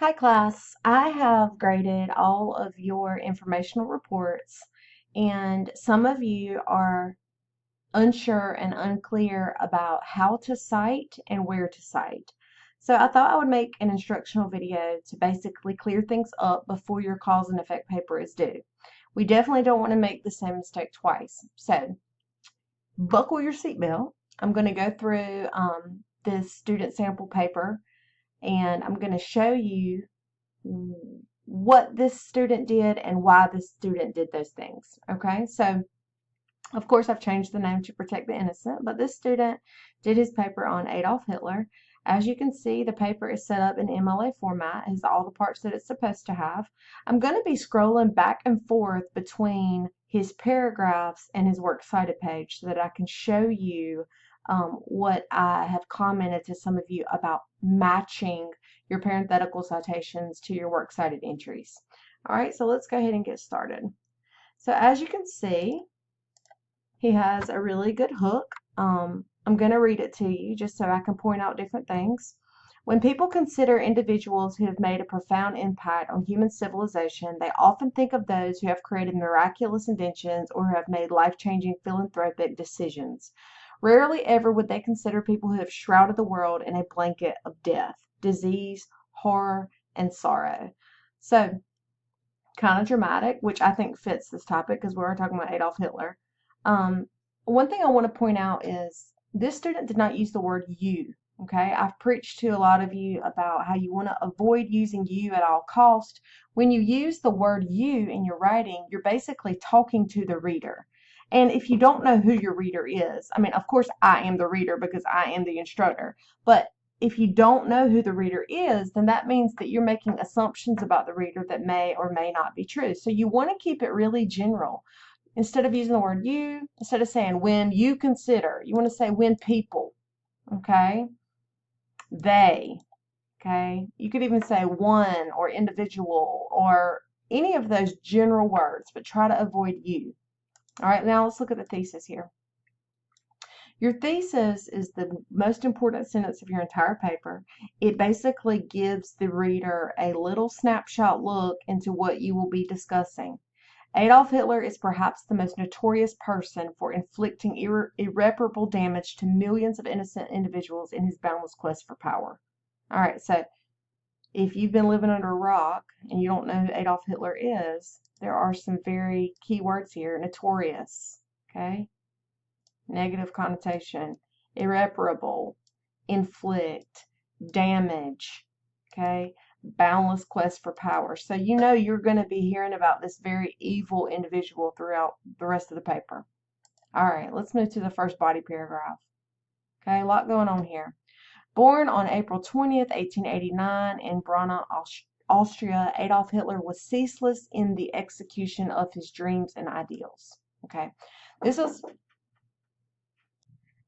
Hi class, I have graded all of your informational reports and some of you are unsure and unclear about how to cite and where to cite. So I thought I would make an instructional video to basically clear things up before your cause and effect paper is due. We definitely don't want to make the same mistake twice. So buckle your seatbelt. I'm going to go through this student sample paper and I'm going to show you what this student did and why this student did those things. Okay, so of course I've changed the name to protect the innocent, but this student did his paper on Adolf Hitler. As you can see, the paper is set up in MLA format, has all the parts that it's supposed to have. I'm going to be scrolling back and forth between his paragraphs and his works cited page so that I can show you what I have commented to some of you about matching your parenthetical citations to your works cited entries. All right, so let's go ahead and get started. So as you can see, he has a really good hook. I'm going to read it to you just so I can point out different things. When people consider individuals who have made a profound impact on human civilization, they often think of those who have created miraculous inventions or who have made life-changing philanthropic decisions. Rarely ever would they consider people who have shrouded the world in a blanket of death, disease, horror, and sorrow. So, kind of dramatic, which I think fits this topic because we're talking about Adolf Hitler. Um, One thing I want to point out is this student did not use the word you. Okay, I've preached to a lot of you about how you want to avoid using you at all cost. When you use the word you in your writing, you're basically talking to the reader. And if you don't know who your reader is, I mean, of course, I am the reader because I am the instructor, but if you don't know who the reader is, then that means that you're making assumptions about the reader that may or may not be true. So you want to keep it really general. Instead of using the word you, instead of saying when you consider, you want to say when people, okay? They, okay? You could even say one or individual or any of those general words, but try to avoid you. All right, now let's look at the thesis here. Your thesis is the most important sentence of your entire paper. It basically gives the reader a little snapshot look into what you will be discussing. Adolf Hitler is perhaps the most notorious person for inflicting irreparable damage to millions of innocent individuals in his boundless quest for power. All right, so if you've been living under a rock and you don't know who Adolf Hitler is, there are some very key words here. Notorious, okay? Negative connotation, irreparable, inflict, damage, okay, boundless quest for power. So you know you're going to be hearing about this very evil individual throughout the rest of the paper. All right, let's move to the first body paragraph. Okay, a lot going on here. Born on April 20th, 1889 in Braunau, Austria, Adolf Hitler was ceaseless in the execution of his dreams and ideals. Okay, this is,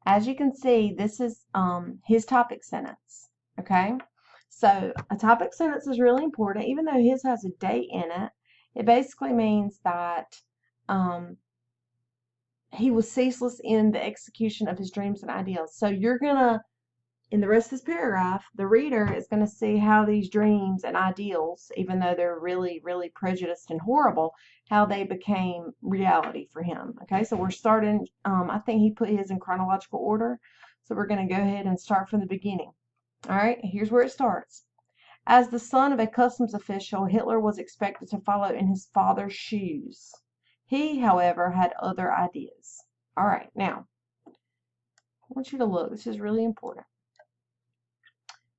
as you can see, this is his topic sentence, okay? So a topic sentence is really important. Even though his has a date in it, it basically means that um, he was ceaseless in the execution of his dreams and ideals. So you're going to, in the rest of this paragraph, the reader is going to see how these dreams and ideals, even though they're really, really prejudiced and horrible, how they became reality for him. Okay, so we're starting, I think he put his in chronological order, so we're going to go ahead and start from the beginning. All right, here's where it starts. As the son of a customs official, Hitler was expected to follow in his father's shoes. He, however, had other ideas. All right, now, I want you to look. This is really important.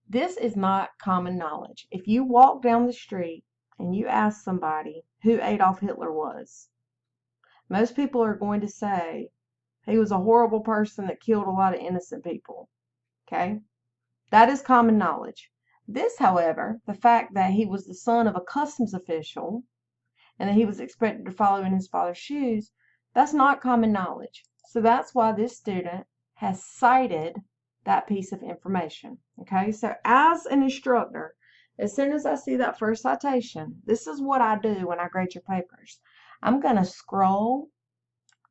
This is not common knowledge. If you walk down the street and you ask somebody who Adolf Hitler was, most people are going to say he was a horrible person that killed a lot of innocent people. Okay? That is common knowledge. This, however, the fact that he was the son of a customs official and that he was expected to follow in his father's shoes, that's not common knowledge. So that's why this student has cited that piece of information. Okay, so as an instructor, as soon as I see that first citation, this is what I do when I grade your papers. I'm going to scroll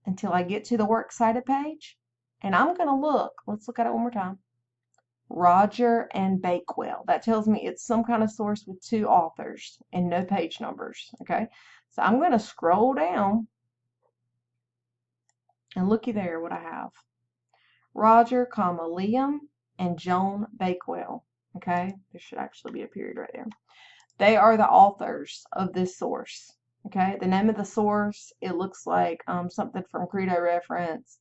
until I get to the works cited page, and I'm going to look, let's look at it one more time, Roger and Bakewell. That tells me it's some kind of source with 2 authors and no page numbers. Okay, so I'm going to scroll down and looky there what I have. Roger, Liam, and Joan Bakewell. Okay, there should actually be a period right there. They are the authors of this source. Okay, the name of the source, it looks like something from Credo Reference.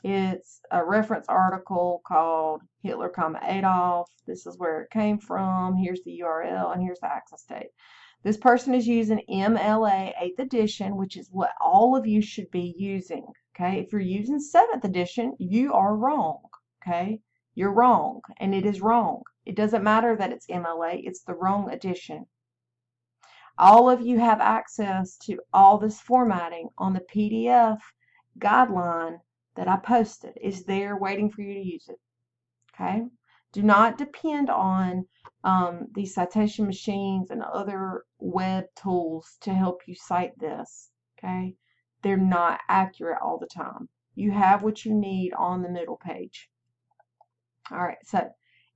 It's a reference article called Hitler, Adolf. This is where it came from. Here's the URL and here's the access date. This person is using MLA 8th edition, which is what all of you should be using. Okay, if you're using 7th edition, you are wrong. Okay, you're wrong, and it is wrong. It doesn't matter that it's MLA, it's the wrong edition. All of you have access to all this formatting on the PDF guideline that I posted. It's there waiting for you to use it. Okay? Do not depend on these citation machines and other web tools to help you cite this. Okay? They're not accurate all the time. You have what you need on the middle page. All right, so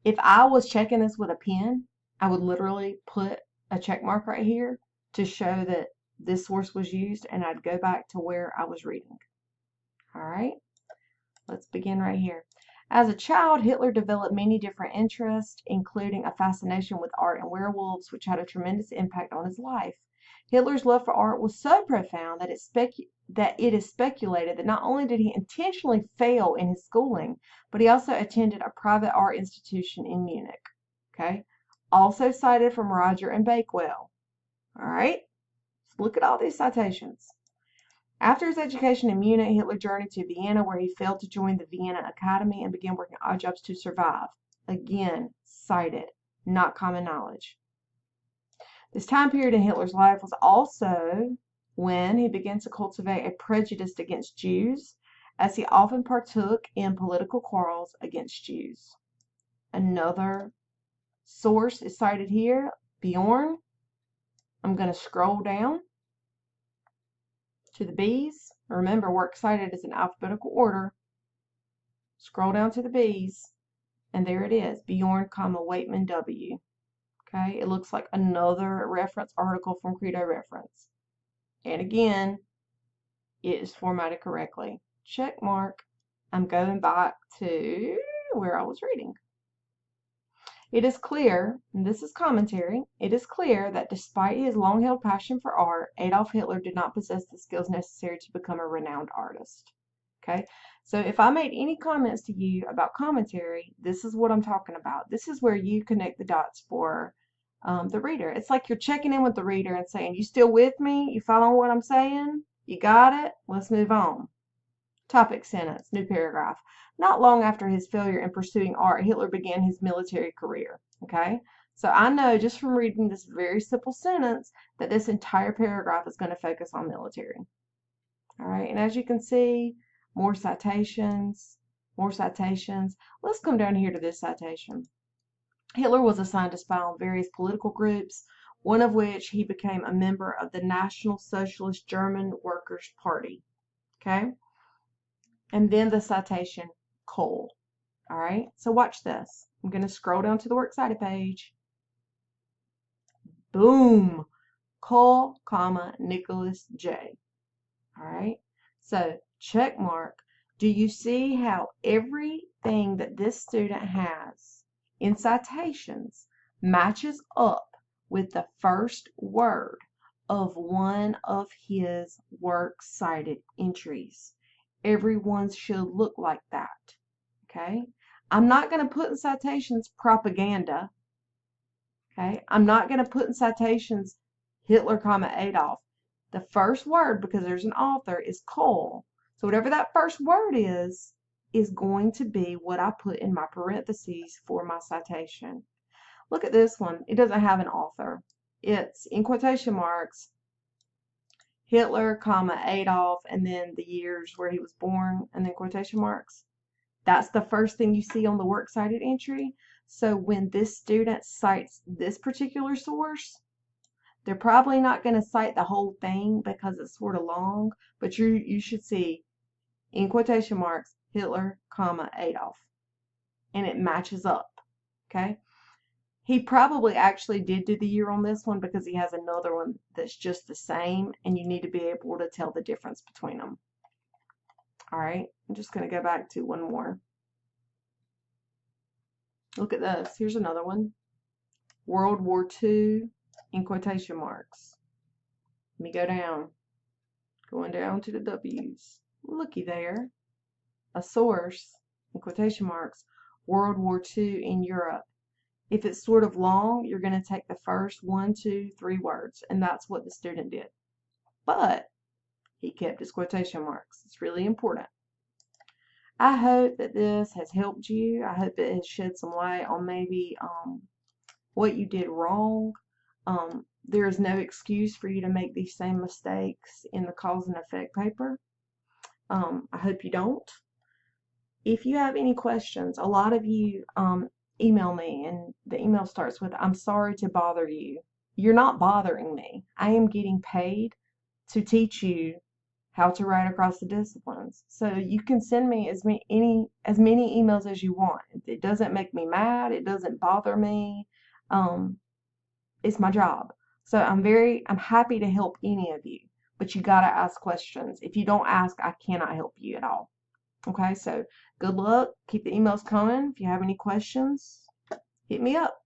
if I was checking this with a pen, I would literally put a check mark right here to show that this source was used, and I'd go back to where I was reading. All right, let's begin right here. As a child, Hitler developed many different interests, including a fascination with art and werewolves, which had a tremendous impact on his life. Hitler's love for art was so profound that it is speculated that not only did he intentionally fail in his schooling, but he also attended a private art institution in Munich. Okay, also cited from Roger and Bakewell. All right, so look at all these citations. After his education in Munich, Hitler journeyed to Vienna, where he failed to join the Vienna Academy and began working odd jobs to survive. Again, cited, not common knowledge. This time period in Hitler's life was also when he began to cultivate a prejudice against Jews, as he often partook in political quarrels against Jews. Another source is cited here, Bjorn. I'm going to scroll down to the B's. Remember, works cited is in alphabetical order. Scroll down to the B's, and there it is, Bjorn, Waitman W. Okay, it looks like another reference article from Credo Reference. And again, it is formatted correctly. Check mark. I'm going back to where I was reading. It is clear, and this is commentary, it is clear that despite his long-held passion for art, Adolf Hitler did not possess the skills necessary to become a renowned artist. Okay, so if I made any comments to you about commentary, this is what I'm talking about. This is where you connect the dots for the reader. It's like you're checking in with the reader and saying, you still with me? You following what I'm saying? You got it? Let's move on. Topic sentence, new paragraph. Not long after his failure in pursuing art, Hitler began his military career. Okay, so I know just from reading this very simple sentence that this entire paragraph is going to focus on military. All right, and as you can see, more citations, more citations. Let's come down here to this citation. Hitler was assigned to spy on various political groups, one of which he became a member of the National Socialist German Workers' Party. Okay? And then the citation, Cole. All right? So watch this. I'm going to scroll down to the works cited page. Boom! Cole, Nicholas J. All right? So check mark. Do you see how everything that this student has in citations matches up with the first word of one of his works cited entries? Everyone should look like that. Okay? I'm not going to put in citations propaganda. Okay? I'm not going to put in citations Hitler, Adolf. The first word, because there's an author, is Cole. So whatever that first word is going to be what I put in my parentheses for my citation. Look at this one. It doesn't have an author. It's in quotation marks, Hitler, Adolf, and then the years where he was born, and then quotation marks. That's the first thing you see on the works cited entry. So when this student cites this particular source, they're probably not going to cite the whole thing because it's sort of long, but you should see in quotation marks Hitler, Adolf, and it matches up. Okay. He probably actually did do the year on this one because he has another one that's just the same, and you need to be able to tell the difference between them. All right, I'm just going to go back to one more. Look at this. Here's another one. World War II in quotation marks. Let me go down. Going down to the W's. Looky there. A source, in quotation marks, World War II in Europe. If it's sort of long, you're going to take the first 1, 2, 3 words, and that's what the student did. But he kept his quotation marks. It's really important. I hope that this has helped you. I hope it has shed some light on maybe what you did wrong. There is no excuse for you to make these same mistakes in the cause and effect paper. I hope you don't. If you have any questions, a lot of you email me, and the email starts with, "I'm sorry to bother you." You're not bothering me. I am getting paid to teach you how to write across the disciplines. So you can send me as many emails as you want. It doesn't make me mad. It doesn't bother me. It's my job. So I'm happy to help any of you, but you got to ask questions. If you don't ask, I cannot help you at all. Okay, so good luck. Keep the emails coming. If you have any questions, hit me up.